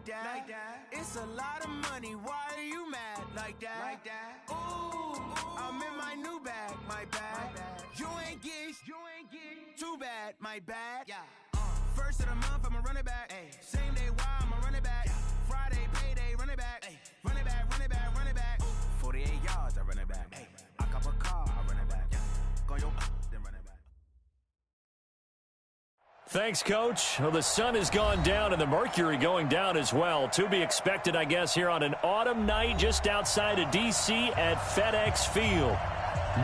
like that. It's a lot of money, why are you mad like that? Ooh, I'm in my new bag, my bad. You ain't get too bad, my bad. First of the month, I'ma run it back. Same day, why I'ma run it back. Friday, payday, run it back. Run it back, run it back, run it back. 48 yards, I run it back. I cop a car, I run it back. Go yo, then run it back. Thanks, Coach. Well, the sun has gone down and the mercury going down as well. To be expected, I guess, here on an autumn night just outside of D.C. at FedEx Field.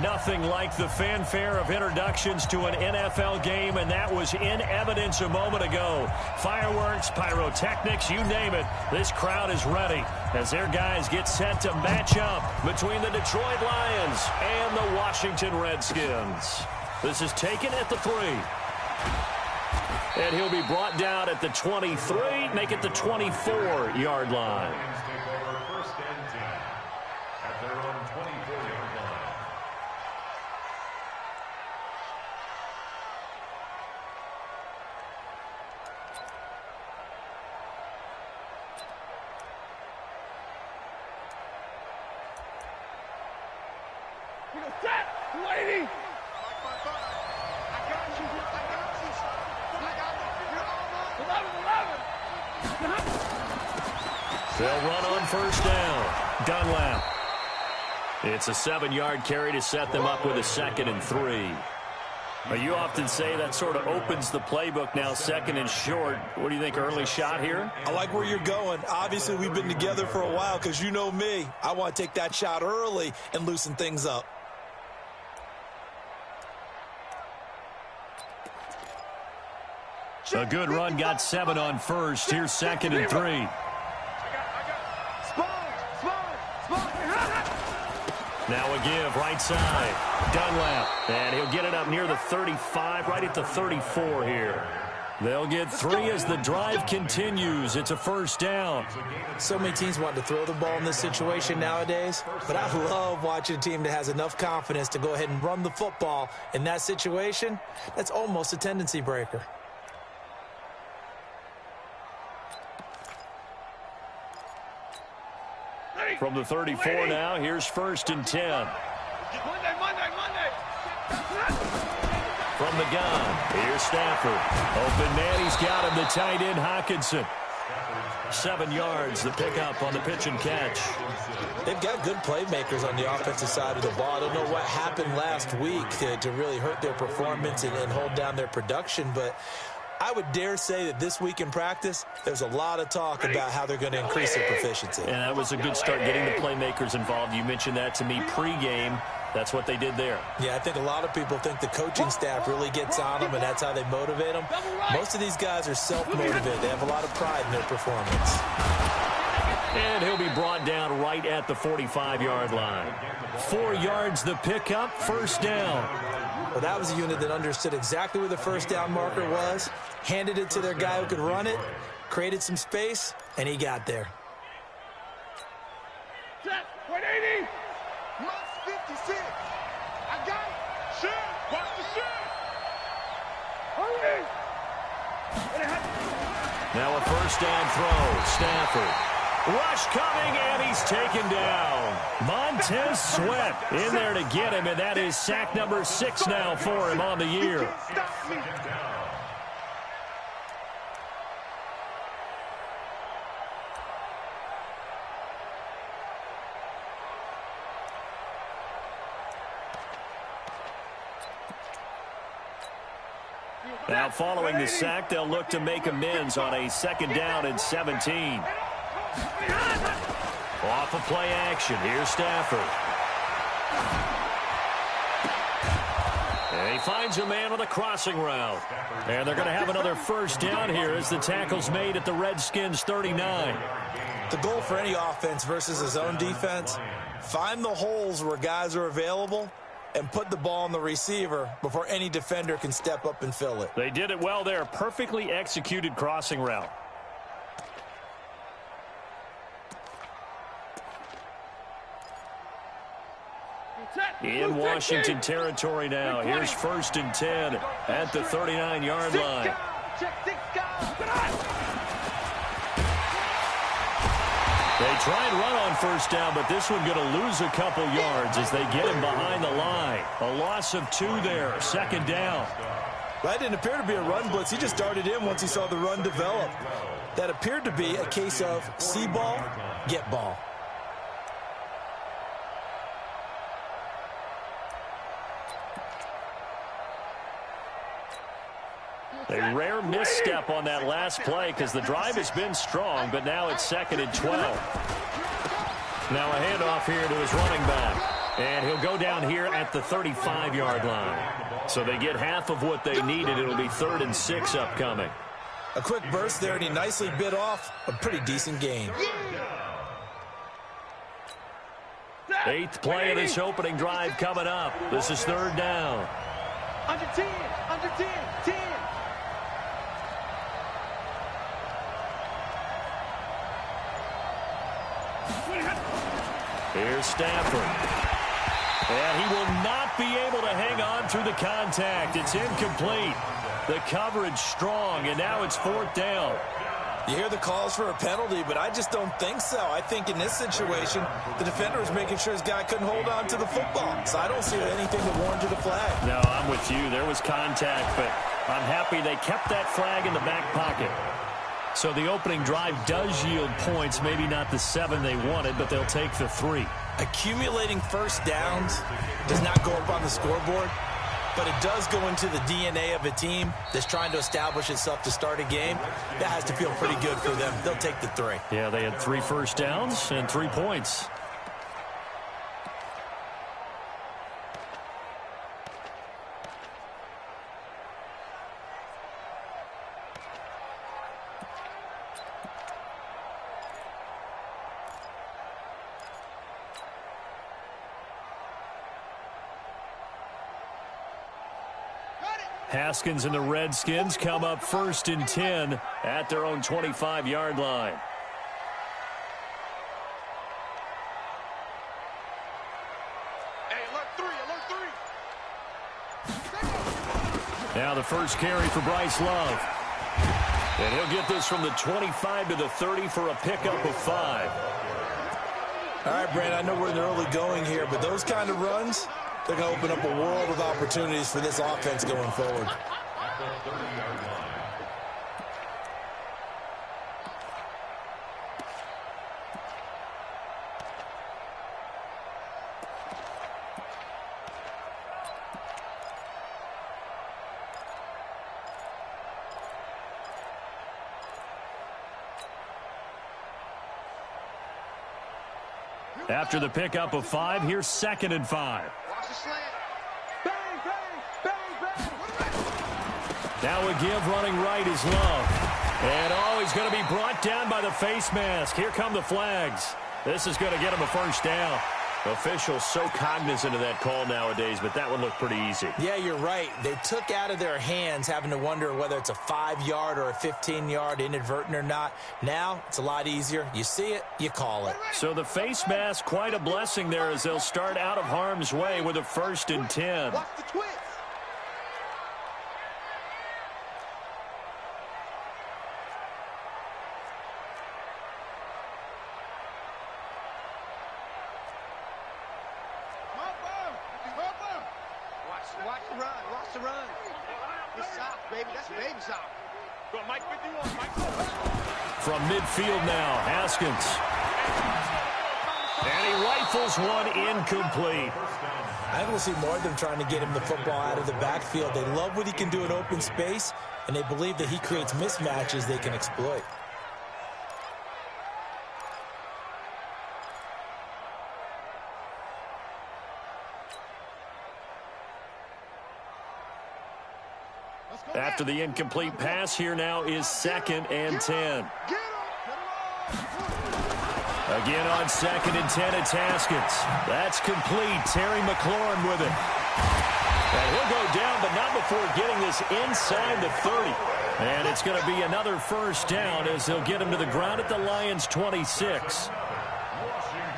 Nothing like the fanfare of introductions to an NFL game, and that was in evidence a moment ago. Fireworks, pyrotechnics, you name it. This crowd is ready as their guys get set to match up between the Detroit Lions and the Washington Redskins. This is taken at the 3. And he'll be brought down at the 23, make it the 24-yard line. First and 10 at their own 24-yard line. Lady! They'll run on first down. Dunlap. It's a 7-yard carry to set them up with a 2nd and 3. Well, you often say that sort of opens the playbook now, 2nd and short. What do you think, early shot here? I like where you're going. Obviously, we've been together for a while because you know me. I want to take that shot early and loosen things up. A good run, got 7 on first. Here's 2nd and 3. Now a give, right side. Dunlap, and he'll get it up near the 35, right at the 34 here. They'll get 3 as the drive continues. It's a first down. So many teams want to throw the ball in this situation nowadays, but I love watching a team that has enough confidence to go ahead and run the football. In that situation, that's almost a tendency breaker. From the 34 now, here's 1st and 10. Monday. From the gun, here's Stafford. Open man, he's got him, the tight end, Hockenson. 7 yards, the pickup on the pitch and catch. They've got good playmakers on the offensive side of the ball. I don't know what happened last week to really hurt their performance and hold down their production, but I would dare say that this week in practice, there's a lot of talk about how they're going to increase their proficiency. And that was a good start getting the playmakers involved. You mentioned that to me pregame. That's what they did there. Yeah, I think a lot of people think the coaching staff really gets on them, and that's how they motivate them. Most of these guys are self-motivated. They have a lot of pride in their performance. And he'll be brought down right at the 45-yard line. 4 yards the pickup, first down. Well, that was a unit that understood exactly where the first down marker was, handed it to their guy who could run it, created some space, and he got there. Set, 180. Must 56. I got it. Shoot. Watch the shoot. Hurry. Now a first down throw. Stafford. Rush coming, and he's taken down. Montez Sweat in there to get him, and that is sack number 6 now for him on the year. Now following the sack, they'll look to make amends on a 2nd down and 17. Off of play action, here's Stafford. And he finds a man on the crossing route. And they're going to have another first down here as the tackle's made at the Redskins 39. The goal for any offense versus his own defense, find the holes where guys are available and put the ball on the receiver before any defender can step up and fill it. They did it well there. Perfectly executed crossing route. In Washington territory now. Here's 1st and 10 at the 39-yard line. They try and run on first down, but this one going to lose a couple yards as they get him behind the line. A loss of 2 there, second down. That didn't appear to be a run blitz. He just darted in once he saw the run develop. That appeared to be a case of see ball, get ball. A rare misstep on that last play because the drive has been strong, but now it's 2nd and 12. Now a handoff here to his running back. And he'll go down here at the 35-yard line. So they get half of what they needed. It'll be 3rd and 6 upcoming. A quick burst there, and he nicely bit off a pretty decent gain. 8th play of this opening drive coming up. This is 3rd down. Under 10, 10. Here's Stafford. And he will not be able to hang on through the contact. It's incomplete. The coverage strong, and now it's 4th down. You hear the calls for a penalty, but I just don't think so. I think in this situation, the defender was making sure his guy couldn't hold on to the football. So I don't see anything that warranted a flag. No, I'm with you. There was contact, but I'm happy they kept that flag in the back pocket. So the opening drive does yield points, maybe not the 7 they wanted, but they'll take the 3. Accumulating first downs does not go up on the scoreboard, but it does go into the DNA of a team that's trying to establish itself to start a game. That has to feel pretty good for them. They'll take the 3. Yeah, they had 3 first downs and 3 points. Haskins and the Redskins come up 1st and 10 at their own 25-yard line. Hey, alert 3. Now the first carry for Bryce Love. And he'll get this from the 25 to the 30 for a pickup of 5. All right, Brandon, I know we're in the early going here, but those kind of runs, they're going to open up a world of opportunities for this offense going forward. After the pickup of 5, here's 2nd and 5. Watch the slant. Bang, bang, bang, bang. Now a give running right is Love. And he's going to be brought down by the face mask. Here come the flags. This is going to get him a first down. Officials so cognizant of that call nowadays, but that one looked pretty easy. Yeah, you're right. They took out of their hands having to wonder whether it's a 5-yard or a 15-yard inadvertent or not. Now it's a lot easier. You see it, you call it. So the face mask, quite a blessing there as they'll start out of harm's way with a 1st and 10. Watch the twist. Watch the run. Watch the run. It's soft, baby. That's baby soft. Go, Mike 51. Mike 51. From midfield now, Haskins. And he rifles one incomplete. I think we'll see more of them trying to get him the football out of the backfield. They love what he can do in open space, and they believe that he creates mismatches they can exploit. After the incomplete pass, here now is 2nd and 10. Again on 2nd and 10, it's Haskins. That's complete. Terry McLaurin with it. And he'll go down, but not before getting this inside the 30. And it's going to be another first down as they'll get him to the ground at the Lions' 26.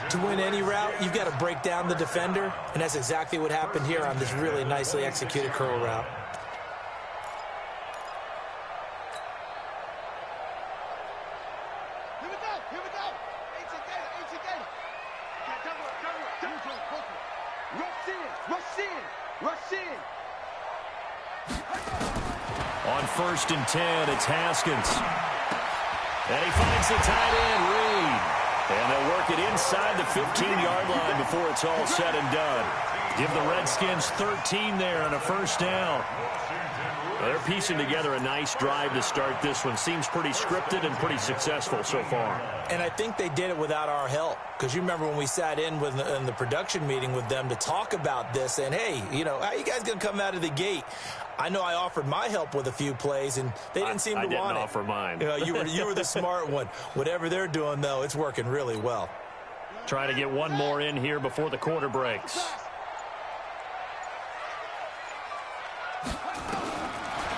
To win any route, you've got to break down the defender, and that's exactly what happened here on this really nicely executed curl route. Here we go. Here we go. Rush in. Rush in. On 1st and 10, it's Haskins. And he finds the tight end, Reed. And they'll work it inside the 15-yard line before it's all said and done. Give the Redskins 13 there on a first down. They're piecing together a nice drive to start this one. Seems pretty scripted and pretty successful so far. And I think they did it without our help. Because you remember when we sat in the production meeting with them to talk about this, and, hey, you know, how are you guys going to come out of the gate? I know I offered my help with a few plays, and they didn't seem to want it. I didn't offer mine. You know, you were the smart one. Whatever they're doing, though, it's working really well. Trying to get one more in here before the quarter breaks.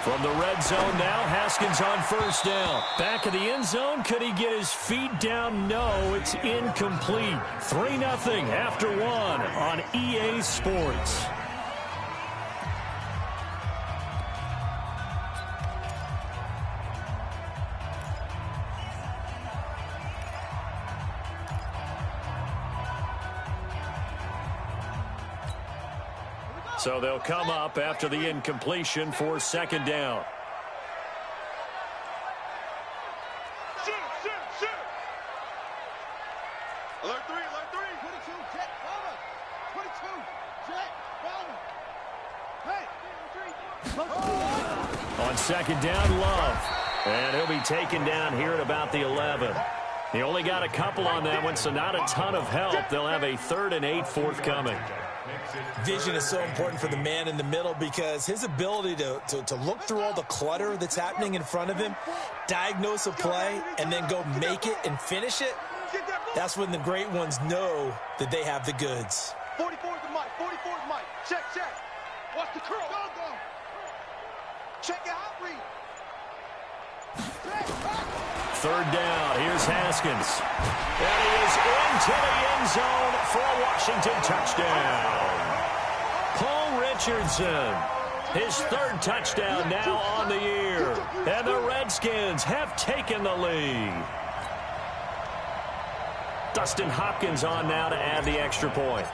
From the red zone now, Haskins on first down. Back of the end zone, could he get his feet down? No, it's incomplete. 3-0 after 1 on EA Sports. So they'll come up after the incompletion for 2nd down. Shoot, shoot, shoot. Alert 3, alert 3. 22, jet, bomber. 22, jet, bomber. Hey, On 2nd down, Love. And he'll be taken down here at about the 11. He only got a couple on that one, so not a ton of help. They'll have a 3rd and 8 forthcoming. Vision is so important for the man in the middle because his ability to look through all the clutter that's happening in front of him, diagnose a play, and then go make it and finish it, that's when the great ones know that they have the goods. 44 is the mic, 44 is mic. Check, check. Watch the curl. Go, go. Check it out, read. 3rd down, here's Haskins. And he is into the end zone for a Washington touchdown. Paul Richardson, his 3rd touchdown now on the year. And the Redskins have taken the lead. Dustin Hopkins on now to add the extra point.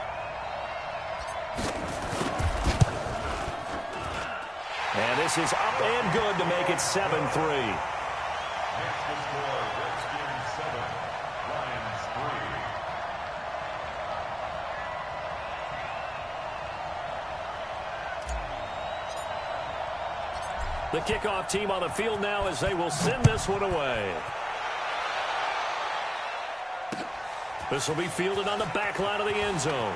And this is up and good to make it 7-3. The kickoff team on the field now as they will send this one away. This will be fielded on the back line of the end zone.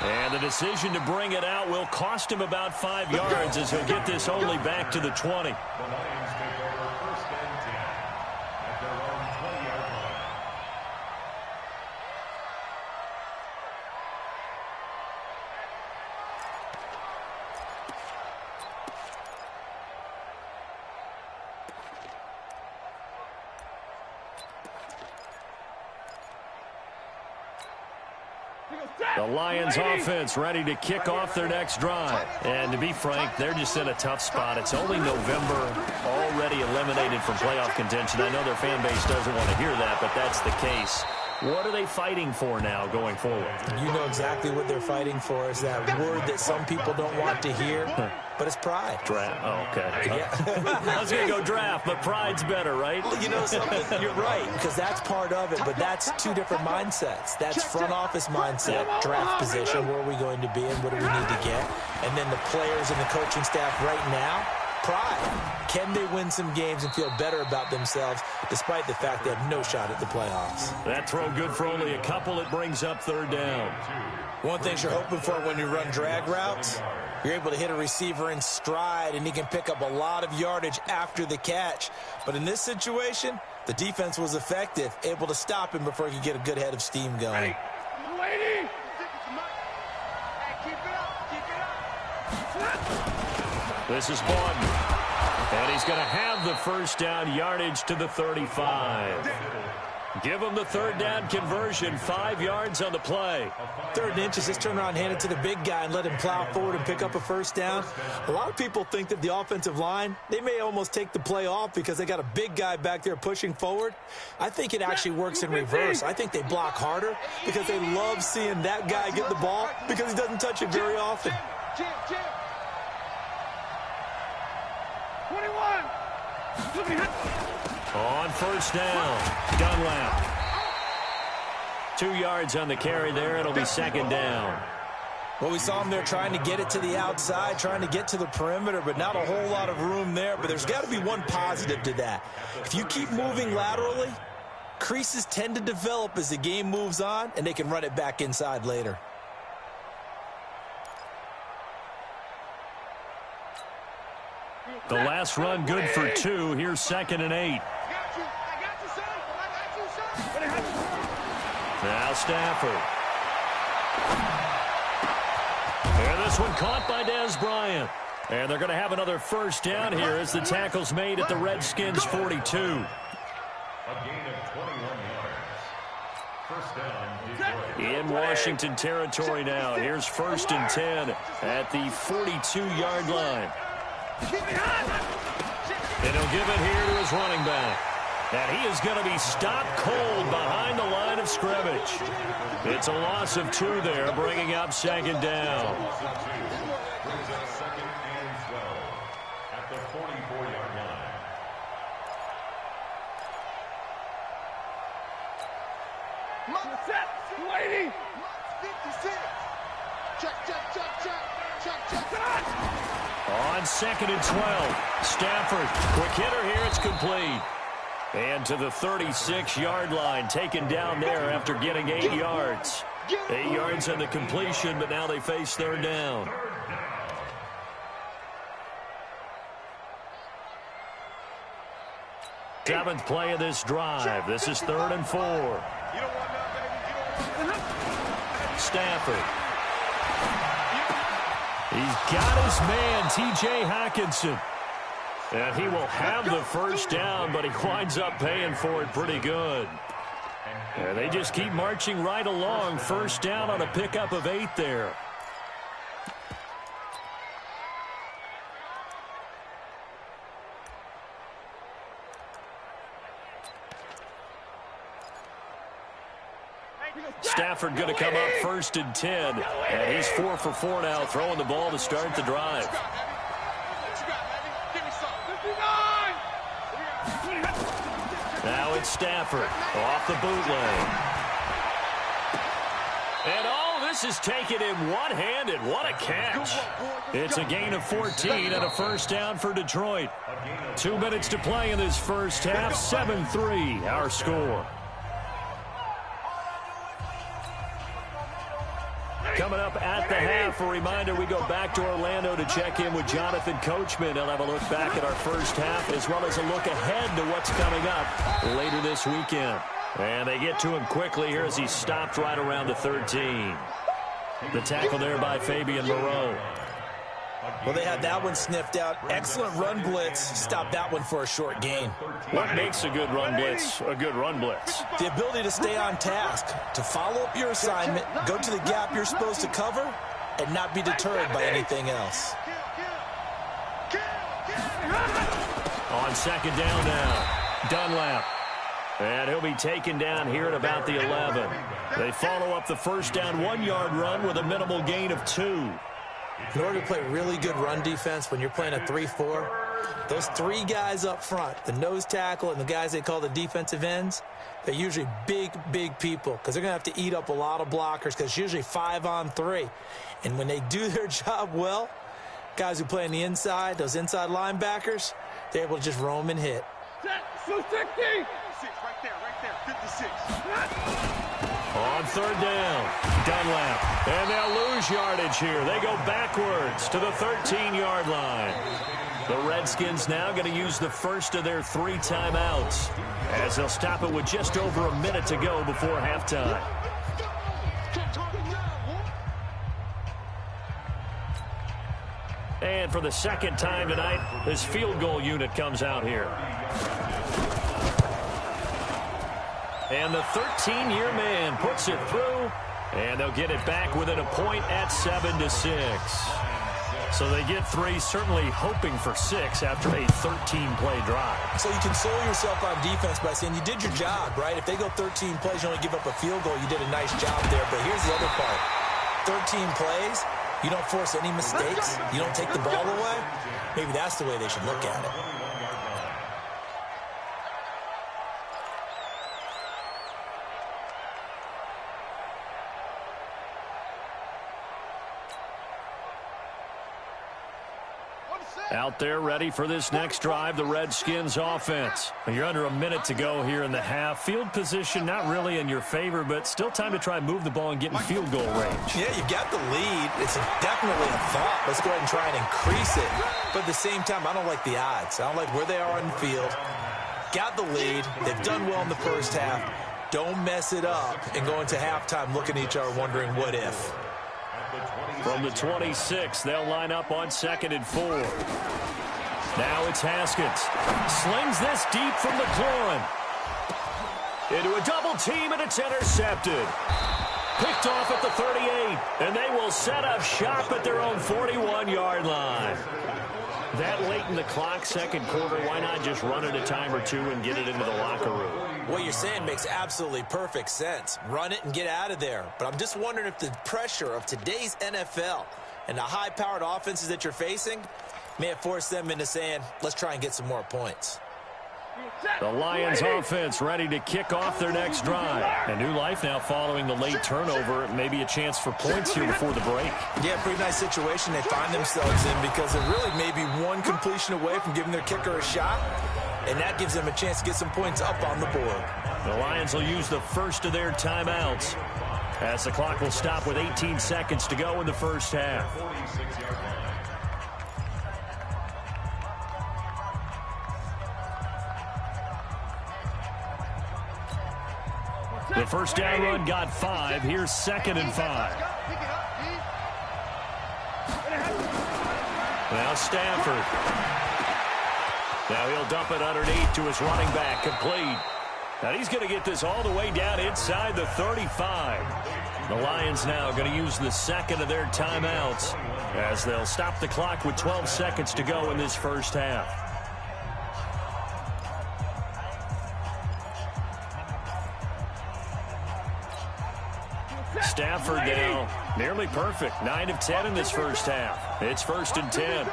And the decision to bring it out will cost him about 5 yards as he'll get this only back to the 20. The Lions take over 1st and 10 at their own 20-yard line. The Lions offense ready to kick off their next drive. And to be frank, they're just in a tough spot. It's only November, already eliminated from playoff contention. I know their fan base doesn't want to hear that, but that's the case. What are they fighting for now going forward? You know exactly what they're fighting for is that word that some people don't want to hear, but it's pride. Draft. Oh, okay. Yeah. I was going to go draft, but pride's better, right? You know something? You're right, because that's part of it, but that's 2 different mindsets. That's front office mindset, draft position, where are we going to be and what do we need to get? And then the players and the coaching staff right now, pride. Can they win some games and feel better about themselves despite the fact they have no shot at the playoffs? That throw good for only a couple. It brings up 3rd down. One thing you're hoping for when you run drag routes, you're able to hit a receiver in stride and he can pick up a lot of yardage after the catch. But in this situation, the defense was effective, able to stop him before he could get a good head of steam going. Lady. Keep it up. Keep it up. This is Bond. And he's going to have the 1st down, yardage to the 35. Give them the third down conversion, 5 yards on the play. 3rd and inches, just turn around and hand it to the big guy and let him plow forward and pick up a first down. A lot of people think that the offensive line, they may almost take the play off because they got a big guy back there pushing forward. I think it actually works in reverse. I think they block harder because they love seeing that guy get the ball because he doesn't touch it very often. 21. On first down, Dunlap. 2 yards on the carry there. It'll be 2nd down. Well, we saw him there trying to get it to the outside, trying to get to the perimeter, but not a whole lot of room there. But there's got to be one positive to that. If you keep moving laterally, creases tend to develop as the game moves on, and they can run it back inside later. The last run good for 2. Here's 2nd and 8. Now Stafford. And this one caught by Dez Bryant. And they're going to have another first down here as the tackle's made at the Redskins' 42. A gain of 21 yards. First down, Detroit. In Washington territory now. Here's 1st and 10 at the 42-yard line. And he'll give it here to his running back. And he is going to be stopped cold behind the line of scrimmage. It's a loss of 2 there, bringing up 2nd down. Brings up 2nd and 12 at the 44-yard line. Lady. 56. Check. On 2nd and 12, Stafford, quick hitter here, it's complete. And to the 36-yard line, taken down there after getting 8 yards. 8 yards on the completion, but now they face 3rd down. Seventh play of this drive. This is 3rd and 4. Stafford. He's got his man, T.J. Hockenson. And he will have the first down, but he winds up paying for it pretty good. And they just keep marching right along. First down on a pickup of 8 there. Stafford going to come up 1st and 10. And he's 4 for 4 now, throwing the ball to start the drive. Now it's Stafford off the bootleg. And this is taken in one-handed. What a catch. It's a gain of 14 and a first down for Detroit. 2 minutes to play in this first half. 7-3 our score. Coming up at the half, a reminder, we go back to Orlando to check in with Jonathan Coachman. He'll have a look back at our first half as well as a look ahead to what's coming up later this weekend. And they get to him quickly here as he's stopped right around the 13. The tackle there by Fabian Moreau. Well, they had that one sniffed out. Excellent run blitz. Stopped that one for a short gain. What makes a good run blitz a good run blitz? The ability to stay on task, to follow up your assignment, go to the gap you're supposed to cover, and not be deterred by anything else. On second down now, Dunlap. And he'll be taken down here at about the 11. They follow up the first down 1-yard run with a minimal gain of 2. In order to play really good run defense when you're playing a 3-4, those 3 guys up front, the nose tackle and the guys they call the defensive ends, they're usually big, big people because they're going to have to eat up a lot of blockers because it's usually 5-on-3. And when they do their job well, guys who play on the inside, those inside linebackers, they're able to just roam and hit. 260. Right there, 56. On third down, Dunlap. And they'll lose yardage here. They go backwards to the 13-yard line. The Redskins now going to use the first of their 3 timeouts as they'll stop it with just over a minute to go before halftime. And for the second time tonight, this field goal unit comes out here. And the 13-year man puts it through, and they'll get it back within a point at 7-6. So they get 3, certainly hoping for 6 after a 13-play drive. So you console yourself on defense by saying you did your job, right? If they go 13 plays, you only give up a field goal, you did a nice job there. But here's the other part. 13 plays, you don't force any mistakes, you don't take the ball away. Maybe that's the way they should look at it. Out there ready for this next drive, the Redskins offense. You're under a minute to go here in the half. Field position not really in your favor, but still time to try and move the ball and get in field goal range. Yeah, you've got the lead. It's definitely a thought. Let's go ahead and try and increase it. But at the same time, I don't like the odds. I don't like where they are on the field. Got the lead. They've done well in the first half. Don't mess it up and go into halftime looking at each other wondering what if. From the 26, they'll line up on 2nd and 4. Now it's Haskins. Slings this deep from the Cloran. Into a double team, and it's intercepted. Picked off at the 38, and they will set up shop at their own 41-yard line. That late in the clock, second quarter, why not just run it a time or two and get it into the locker room? What you're saying makes absolutely perfect sense. Run it and get out of there. But I'm just wondering if the pressure of today's NFL and the high-powered offenses that you're facing may have forced them into saying, let's try and get some more points. The Lions offense ready to kick off their next drive. A new life now following the late turnover. Maybe a chance for points here before the break. Yeah, pretty nice situation they find themselves in because they're really maybe one completion away from giving their kicker a shot, and that gives them a chance to get some points up on the board. The Lions will use the first of their timeouts as the clock will stop with 18 seconds to go in the first half. The first down run got 5. Here's 2nd and 5. Now Stafford. Now he'll dump it underneath to his running back, complete. Now he's going to get this all the way down inside the 35. The Lions now going to use the second of their timeouts as they'll stop the clock with 12 seconds to go in this first half. Stafford now nearly perfect. 9 of 10 in this first half. It's 1st and 10.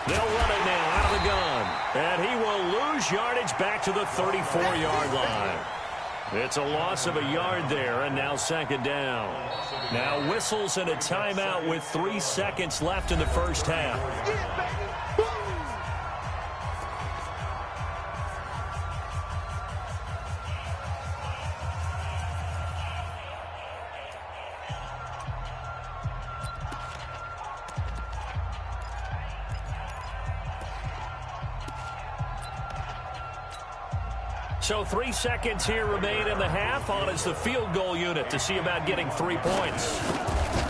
They'll run it now out of the gun. And he will lose yardage back to the 34-yard line. It's a loss of a yard there, and now 2nd down. Now whistles and a timeout with 3 seconds left in the first half. So 3 seconds here remain in the half. On is the field goal unit to see about getting 3 points.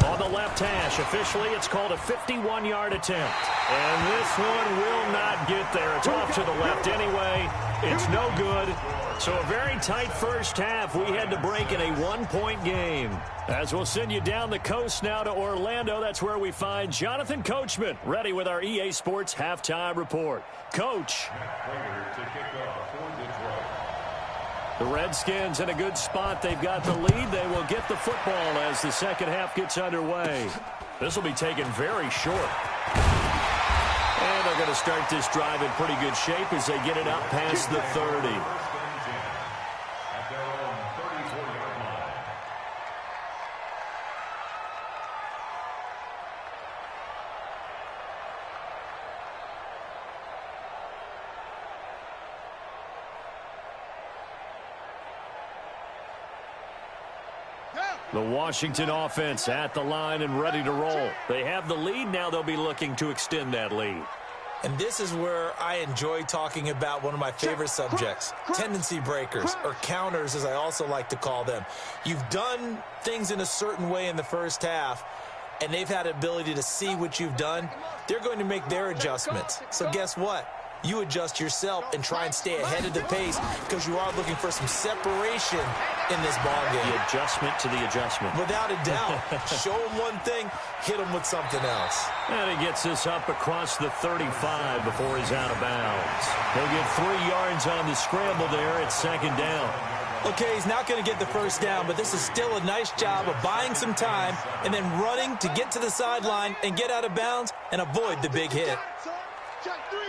On the left hash, officially it's called a 51-yard attempt. And this one will not get there. It's off to the left anyway. It's no good. So a very tight first half. We had to break in a 1-point game. As we'll send you down the coast now to Orlando, that's where we find Jonathan Coachman, ready with our EA Sports Halftime Report. Coach. The Redskins in a good spot. They've got the lead. They will get the football as the second half gets underway. This will be taken very short. And they're going to start this drive in pretty good shape as they get it out past the 30. The Washington offense at the line and ready to roll. They have the lead. Now they'll be looking to extend that lead. And this is where I enjoy talking about one of my favorite subjects, tendency breakers, or counters as I also like to call them. You've done things in a certain way in the first half, and they've had the ability to see what you've done. They're going to make their adjustments. So guess what? you adjust yourself and try and stay ahead of the pace because you are looking for some separation in this ball game. The adjustment to the adjustment. Without a doubt. Show him one thing, hit him with something else. And he gets this up across the 35 before he's out of bounds. He'll get 3 yards on the scramble there at second down. Okay, he's not going to get the first down, but this is still a nice job of buying some time and then running to get to the sideline and get out of bounds and avoid the big hit. Check three.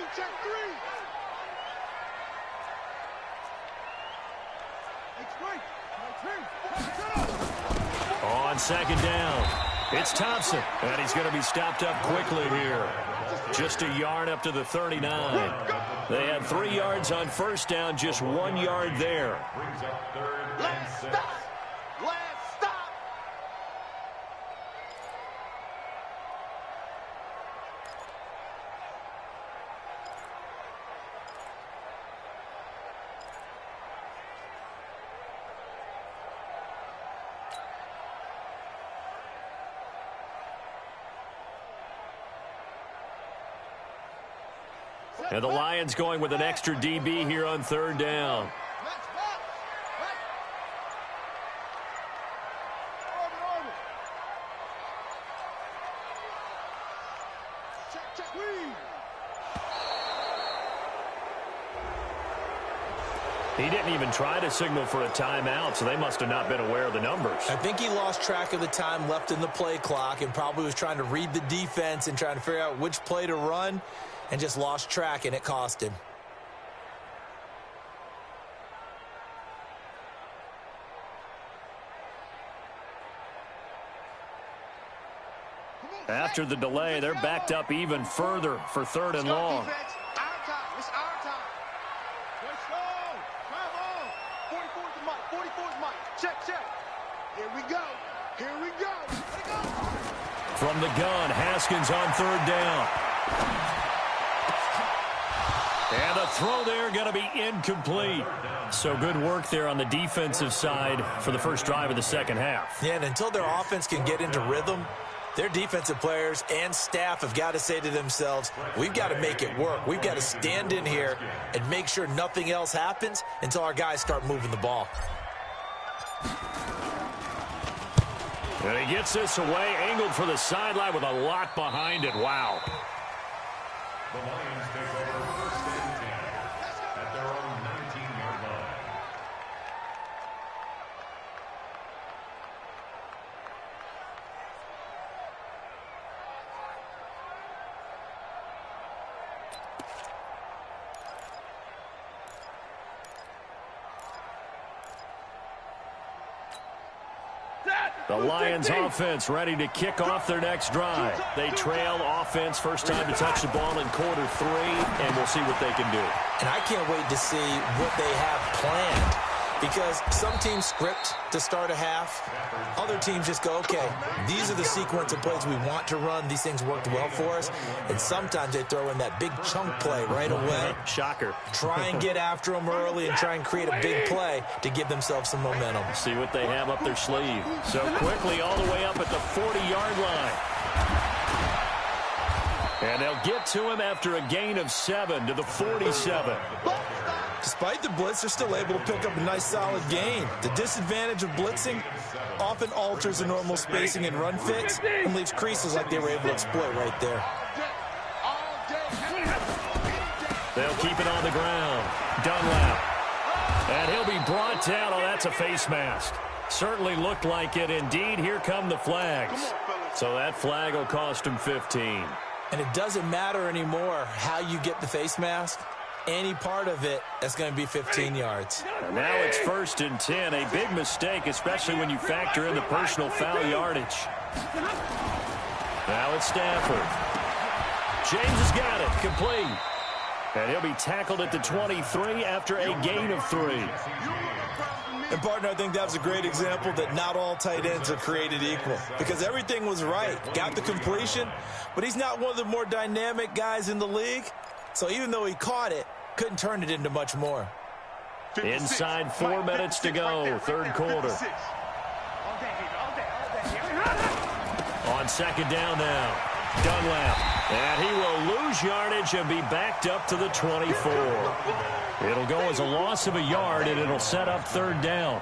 On second down, it's Thompson, and he's going to be stopped up quickly here. Just a yard up to the 39. They had 3 yards on first down, just 1 yard there. Brings up 3rd and 6. Let's stop. And the Lions going with an extra DB here on 3rd down. He didn't even try to signal for a timeout, so they must have not been aware of the numbers. I think he lost track of the time left in the play clock and probably was trying to read the defense and trying to figure out which play to run and just lost track, and it cost him. After the delay, they're backed up even further for 3rd and long. It's our time. Let's go. Come on. 44's the mic. 44's mic. Check. Here we go. From the gun, Haskins on 3rd down. And the throw there going to be incomplete. So good work there on the defensive side for the first drive of the second half. Yeah, and until their offense can get into rhythm, their defensive players and staff have got to say to themselves, we've got to make it work. We've got to stand in here and make sure nothing else happens until our guys start moving the ball. And he gets this away, angled for the sideline with a lot behind it. Wow. The Lions take over 1st and 10 at their own 19-yard line. The Lions offense ready to kick off their next drive. They trail offense, first time to touch the ball in quarter 3, and we'll see what they can do. And I can't wait to see what they have planned, because some teams script to start a half. Other teams just go, okay, these are the sequence of plays we want to run. These things worked well for us. And sometimes they throw in that big chunk play right away. Shocker. Try and get after them early and try and create a big play to give themselves some momentum. See what they have up their sleeve. So quickly all the way up at the 40-yard line. And they'll get to him after a gain of 7 to the 47. Despite the blitz, they're still able to pick up a nice solid gain. The disadvantage of blitzing often alters the normal spacing and run fits and leaves creases like they were able to exploit right there. They'll keep it on the ground. Dunlap. And he'll be brought down. Oh, that's a face mask. Certainly looked like it. Indeed, here come the flags. So that flag will cost him 15. And it doesn't matter anymore how you get the face mask. Any part of it, that's going to be 15 yards. And now it's 1st and 10. A big mistake, especially when you factor in the personal foul yardage. Now it's Stafford. James has got it. Complete. And he'll be tackled at the 23 after a gain of 3. And, partner, I think that was a great example that not all tight ends are created equal, because everything was right. Got the completion, but he's not one of the more dynamic guys in the league. So even though he caught it, couldn't turn it into much more. Inside 4 minutes to go, 3rd quarter. On second down now, Dunlap. And he will lose yardage and be backed up to the 24. It'll go as a loss of a yard, and it'll set up third down.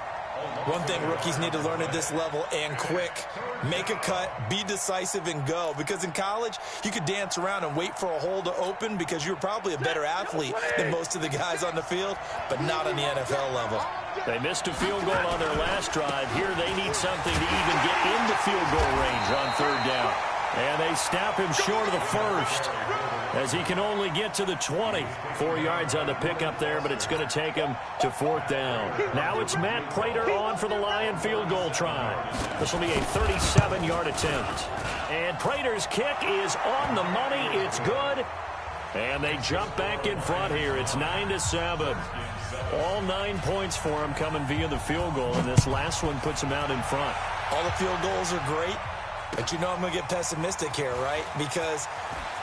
One thing rookies need to learn at this level, and quick, make a cut, be decisive, and go. Because in college, you could dance around and wait for a hole to open because you're probably a better athlete than most of the guys on the field, but not on the NFL level. They missed a field goal on their last drive. Here they need something to even get into field goal range on third down. And they stop him short of the first as he can only get to the 20. 4 yards on the pickup there, but it's going to take him to fourth down. Now it's Matt Prater on for the Lion field goal try. This will be a 37-yard attempt. And Prater's kick is on the money. It's good. And they jump back in front here. It's 9-7. All 9 points for him coming via the field goal, and this last one puts him out in front. All the field goals are great, but you know I'm going to get pessimistic here, right? Because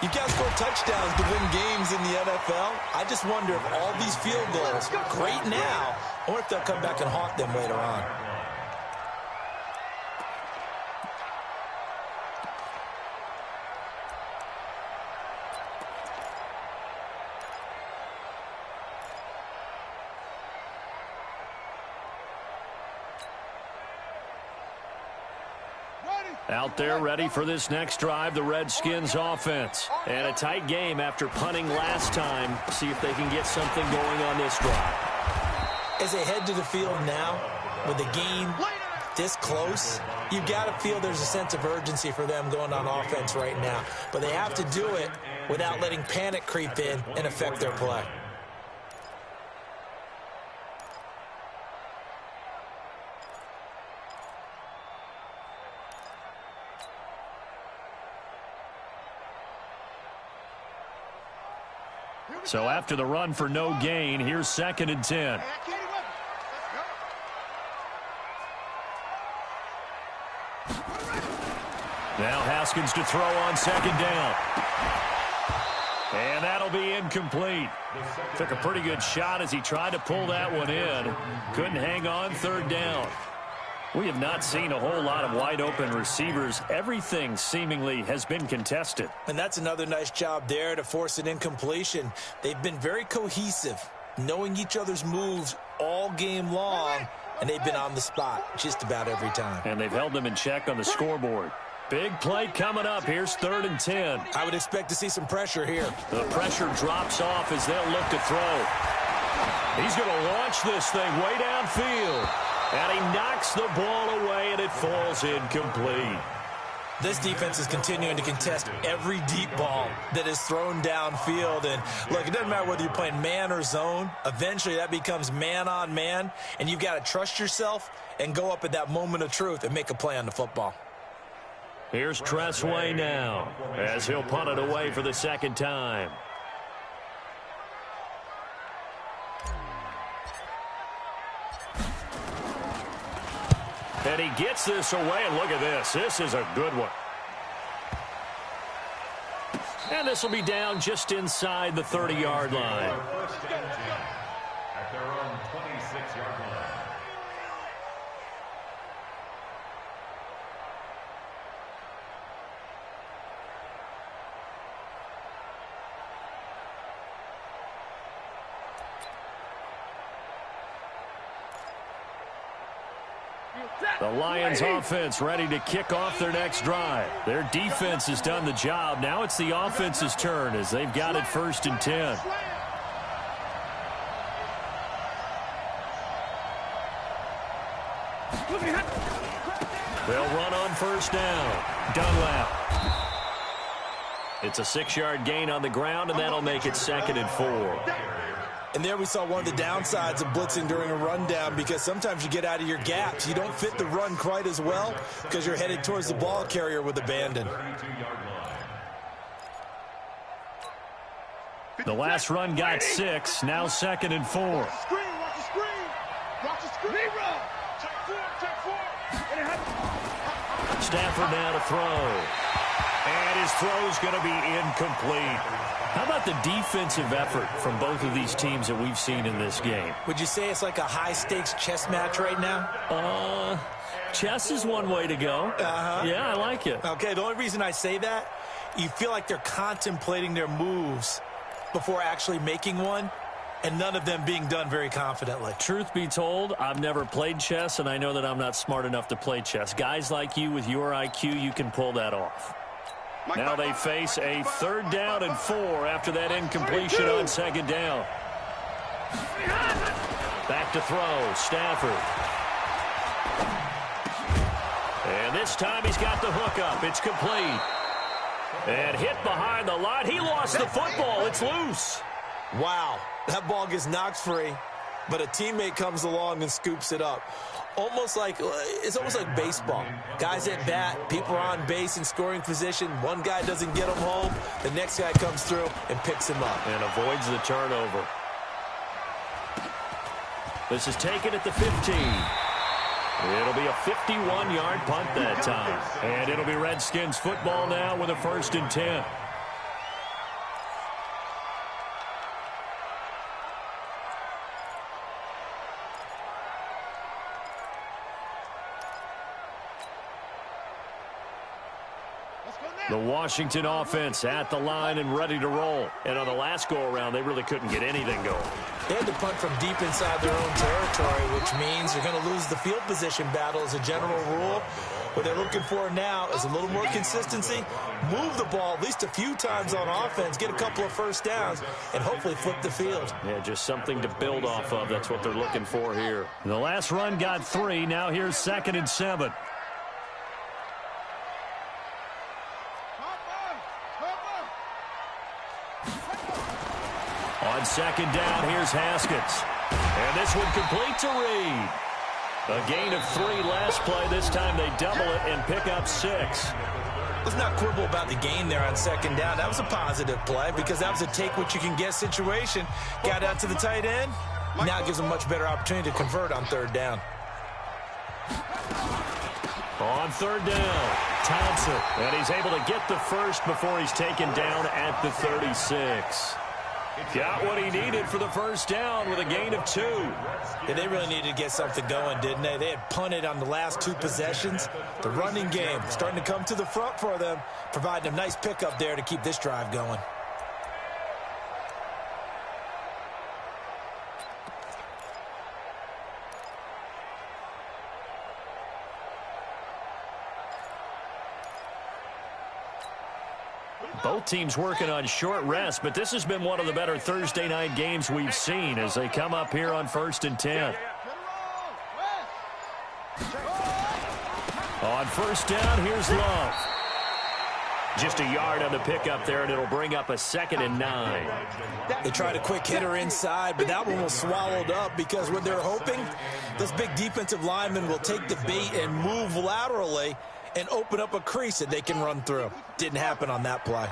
you've got to score touchdowns to win games in the NFL. I just wonder if all these field goals, great now, or if they'll come back and haunt them later on. Out there ready for this next drive, the Redskins offense. And a tight game after punting last time. See if they can get something going on this drive. As they head to the field now, with the game this close, you've got to feel there's a sense of urgency for them going on offense right now. But they have to do it without letting panic creep in and affect their play. So after the run for no gain, here's 2nd and 10. Now Haskins to throw on 2nd down. And that'll be incomplete. Took a pretty good shot as he tried to pull that one in. Couldn't hang on 3rd down. We have not seen a whole lot of wide-open receivers. Everything seemingly has been contested. And that's another nice job there to force an incompletion. They've been very cohesive, knowing each other's moves all game long, and they've been on the spot just about every time. And they've held them in check on the scoreboard. Big play coming up. Here's 3rd and 10. I would expect to see some pressure here. The pressure drops off as they'll look to throw. He's going to launch this thing way downfield. And he knocks the ball away, and it falls incomplete. This defense is continuing to contest every deep ball that is thrown downfield. And, look, it doesn't matter whether you're playing man or zone. Eventually, that becomes man-on-man, and you've got to trust yourself and go up at that moment of truth and make a play on the football. Here's Tressway now as he'll punt it away for the 2nd time. And he gets this away, and look at this. This is a good one. And this will be down just inside the 30-yard line. At their own 26-yard line. The Lions offense ready to kick off their next drive. Their defense has done the job. Now it's the offense's turn as they've got it 1st and 10. They'll run on 1st down. Dunlap. It's a 6-yard gain on the ground, and that'll make it 2nd and 4. And there we saw one of the downsides of blitzing during a rundown, because sometimes you get out of your gaps. You don't fit the run quite as well because you're headed towards the ball carrier with abandon. The last run got 6. Now 2nd and 4. Watch the screen. Watch the screen. Check 4. Stafford now to throw. And his throw's going to be incomplete. How about the defensive effort from both of these teams that we've seen in this game? Would you say it's like a high-stakes chess match right now? Chess is one way to go. Yeah, I like it. Okay, the only reason I say that, you feel like they're contemplating their moves before actually making one, and none of them being done very confidently. Truth be told, I've never played chess, and I know that I'm not smart enough to play chess. Guys like you with your IQ, you can pull that off. Now they face a 3rd down and 4 after that incompletion on 2nd down. Back to throw, Stafford. And this time he's got the hook up. It's complete. And hit behind the line. He lost the football. It's loose. Wow, that ball gets knocked free, but a teammate comes along and scoops it up. It's almost like baseball. Guys at bat, people are on base in scoring position. One guy doesn't get him home. The next guy comes through and picks him up. And avoids the turnover. This is taken at the 15. It'll be a 51-yard punt that time. And it'll be Redskins football now with a 1st and 10. The Washington offense at the line and ready to roll. And on the last go-around, they really couldn't get anything going. They had to punt from deep inside their own territory, which means you're going to lose the field position battle as a general rule. What they're looking for now is a little more consistency, move the ball at least a few times on offense, get a couple of 1st downs, and hopefully flip the field. Yeah, just something to build off of. That's what they're looking for here. The last run got 3. Now here's 2nd and 7. On 2nd down, here's Haskins. And this one complete to Reed. A gain of 3 last play. This time they double it and pick up 6. Let's not quibble about the gain there on 2nd down. That was a positive play because that was a take-what-you-can-get situation. Got out to the tight end. Now it gives them a much better opportunity to convert on 3rd down. On 3rd down, Thompson. And he's able to get the first before he's taken down at the 36. Got what he needed for the 1st down with a gain of 2. Yeah, they really needed to get something going, didn't they? They had punted on the last 2 possessions. The running game starting to come to the front for them, providing a nice pickup there to keep this drive going. Both teams working on short rest, but this has been one of the better Thursday night games we've seen as they come up here on 1st and 10. On 1st down, here's Love. Just a yard on the pickup there, and it'll bring up a 2nd and 9. They tried a quick hitter inside, but that one was swallowed up because what they're hoping, those big defensive linemen will take the bait and move laterally and open up a crease that they can run through. Didn't happen on that play.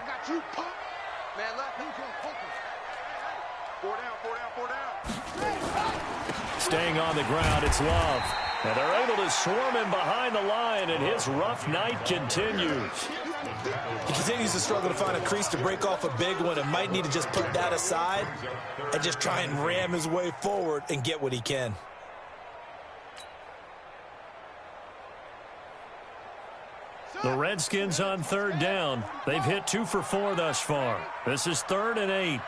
Staying on the ground, it's Love. And they're able to swarm him behind the line, and his rough night continues. He continues to struggle to find a crease to break off a big one and might need to just put that aside and just try and ram his way forward and get what he can. The Redskins on 3rd down. They've hit 2 for 4 thus far. This is 3rd and 8.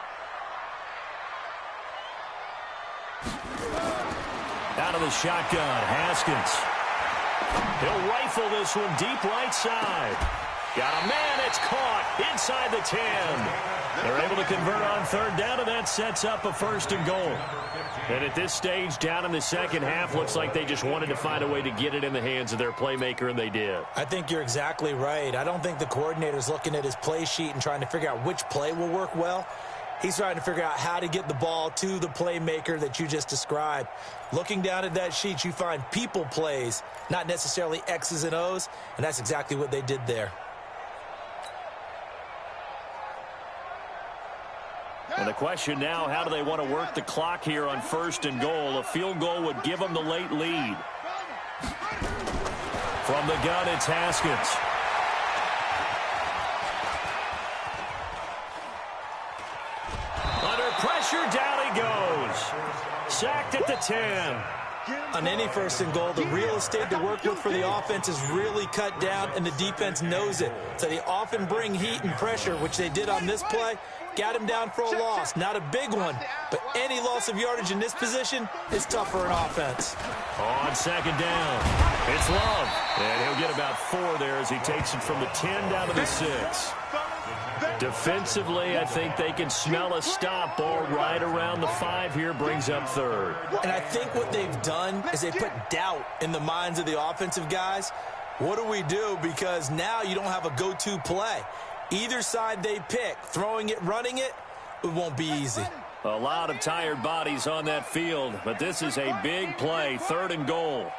Out of the shotgun, Haskins. He'll rifle this one deep right side. Got a man, it's caught inside the 10. They're able to convert on 3rd down, and that sets up a 1st and goal. And at this stage, down in the 2nd half, looks like they just wanted to find a way to get it in the hands of their playmaker, and they did. I think you're exactly right. I don't think the coordinator's looking at his play sheet and trying to figure out which play will work well. He's trying to figure out how to get the ball to the playmaker that you just described. Looking down at that sheet, you find people plays, not necessarily X's and O's, and that's exactly what they did there. And the question now, how do they want to work the clock here on 1st and goal? A field goal would give them the late lead. From the gun, it's Haskins. Under pressure, down he goes. Sacked at the 10. On any first and goal, the real estate to work with for the offense is really cut down, and the defense knows it. So they often bring heat and pressure, which they did on this play. Got him down for a loss. Not a big one, but any loss of yardage in this position is tough for an offense. On second down, it's Love. And he'll get about 4 there as he takes it from the 10 down to the 6. Defensively, I think they can smell a stop. Ball right around the 5 here, brings up 3rd. And I think what they've done is they put doubt in the minds of the offensive guys. What do we do? Because now you don't have a go-to play. Either side they pick, throwing it, running it, it won't be easy. A lot of tired bodies on that field, but this is a big play, 3rd and goal.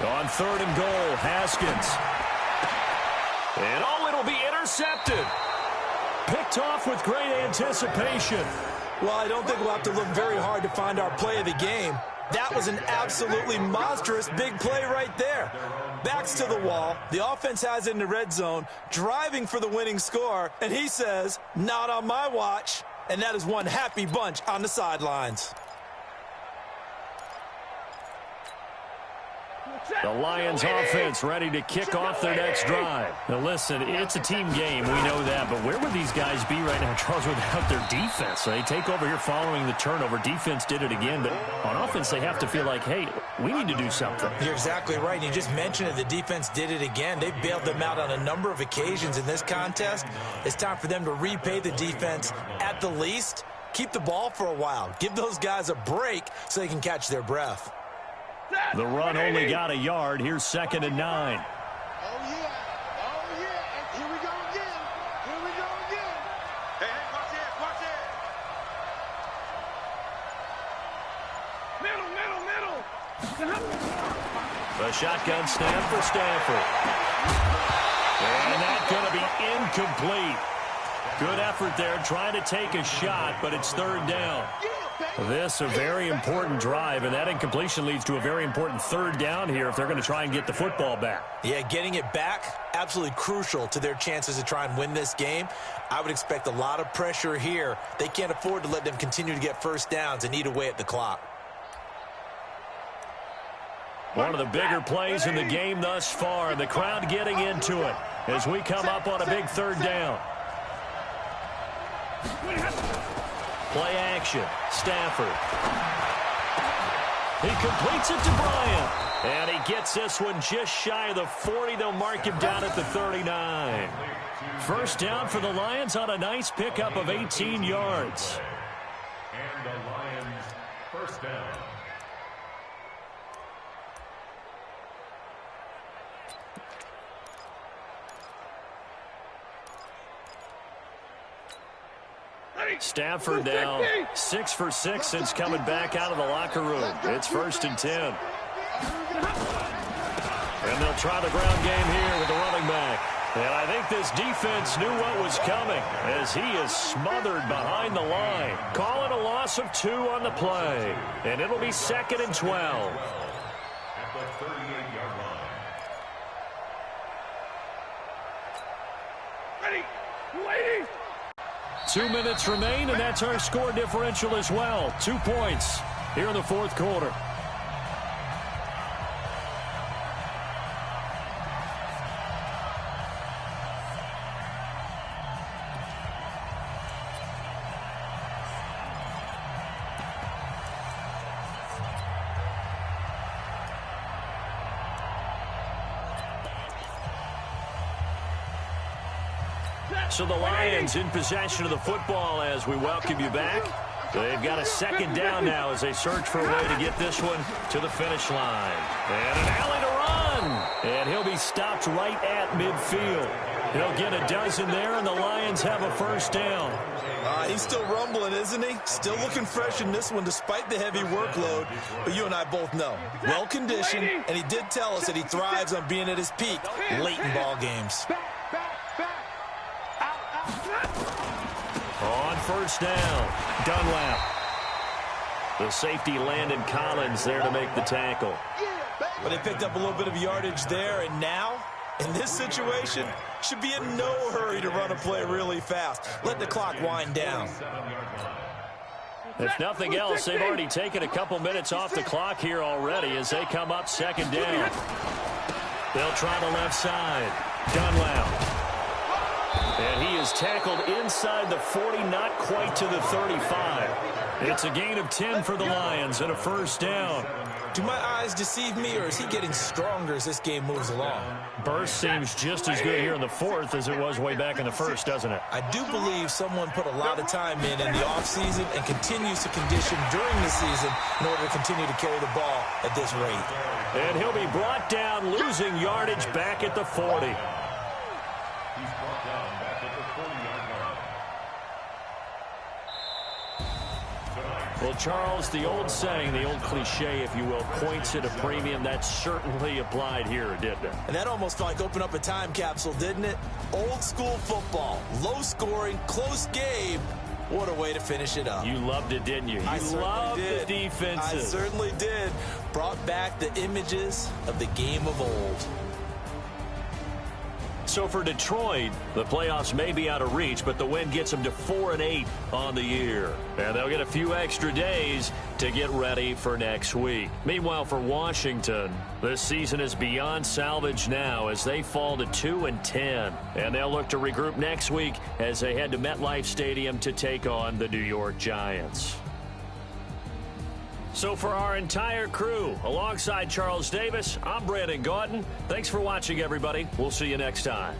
On 3rd and goal, Haskins. And it'll be intercepted. Picked off with great anticipation. Well, I don't think we'll have to look very hard to find our play of the game. That was an absolutely monstrous big play right there. Backs to the wall. The offense has it in the red zone, driving for the winning score. And he says, not on my watch. And that is one happy bunch on the sidelines. The Lions offense ready to kick off their next drive. Now listen, it's a team game, we know that, but where would these guys be right now, Charles, without their defense? So they take over here following the turnover. Defense did it again, but on offense they have to feel like, hey, we need to do something. You're exactly right. You just mentioned it. The defense did it again. They bailed them out on a number of occasions in this contest. It's time for them to repay the defense at the least. Keep the ball for a while. Give those guys a break so they can catch their breath. The run only got a yard. Here's 2nd and 9. Oh, yeah. Oh, yeah. And here we go again. Here we go again. Hey, watch it. Watch it. Middle. The shotgun snap for Stafford. And that's going to be incomplete. Good effort there, trying to take a shot, but it's 3rd down. This a very important drive, and that incompletion leads to a very important 3rd down here if they're going to try and get the football back. Yeah, getting it back, absolutely crucial to their chances to try and win this game. I would expect a lot of pressure here. They can't afford to let them continue to get first downs and eat away at the clock. One of the bigger plays in the game thus far, and the crowd getting into it as we come up on a big 3rd down. Play action. Stafford. He completes it to Bryant. And he gets this one just shy of the 40. They'll mark him down at the 39. First down for the Lions on a nice pickup of 18 yards. And the Lions first down. Stafford now 6 for 6 since coming back out of the locker room. It's 1st and 10. And they'll try the ground game here with the running back. And I think this defense knew what was coming as he is smothered behind the line. Calling a loss of 2 on the play. And it'll be 2nd and 12. At the 38-yard line. Ready. Waiting. 2 minutes remain, and that's our score differential as well. 2 points here in the 4th quarter. So the Lions in possession of the football as we welcome you back. They've got a 2nd down now as they search for a way to get this one to the finish line. And an alley to run. And he'll be stopped right at midfield. He'll get a dozen there, and the Lions have a first down. He's still rumbling, isn't he? Still looking fresh in this one despite the heavy workload. But you and I both know, well-conditioned, and he did tell us that he thrives on being at his peak late in ball games. On first down, Dunlap. The safety Landon Collins there to make the tackle. But they picked up a little bit of yardage there, and now, in this situation, should be in no hurry to run a play really fast. Let the clock wind down. If nothing else, they've already taken a couple minutes off the clock here already as they come up second down. They'll try the left side. Dunlap. And he is tackled inside the 40, not quite to the 35. It's a gain of 10 for the Lions and a first down. Do my eyes deceive me, or is he getting stronger as this game moves along? Burst seems just as good here in the fourth as it was way back in the first, doesn't it? I do believe someone put a lot of time in the offseason and continues to condition during the season in order to continue to carry the ball at this rate. And he'll be brought down, losing yardage back at the 40. He's brought down back at the 40-yard line. Well, Charles, the old saying, the old cliche, if you will, points at a premium. That certainly applied here, didn't it? And that almost felt like opened up a time capsule, didn't it? Old school football, low scoring, close game. What a way to finish it up. You loved it, didn't you? I You loved the defenses. I certainly did. Brought back the images of the game of old. So for Detroit, the playoffs may be out of reach, but the win gets them to 4-8 on the year. And they'll get a few extra days to get ready for next week. Meanwhile, for Washington, this season is beyond salvage now as they fall to 2-10. And they'll look to regroup next week as they head to MetLife Stadium to take on the New York Giants. So for our entire crew, alongside Charles Davis, I'm Brandon Gaudin. Thanks for watching, everybody. We'll see you next time.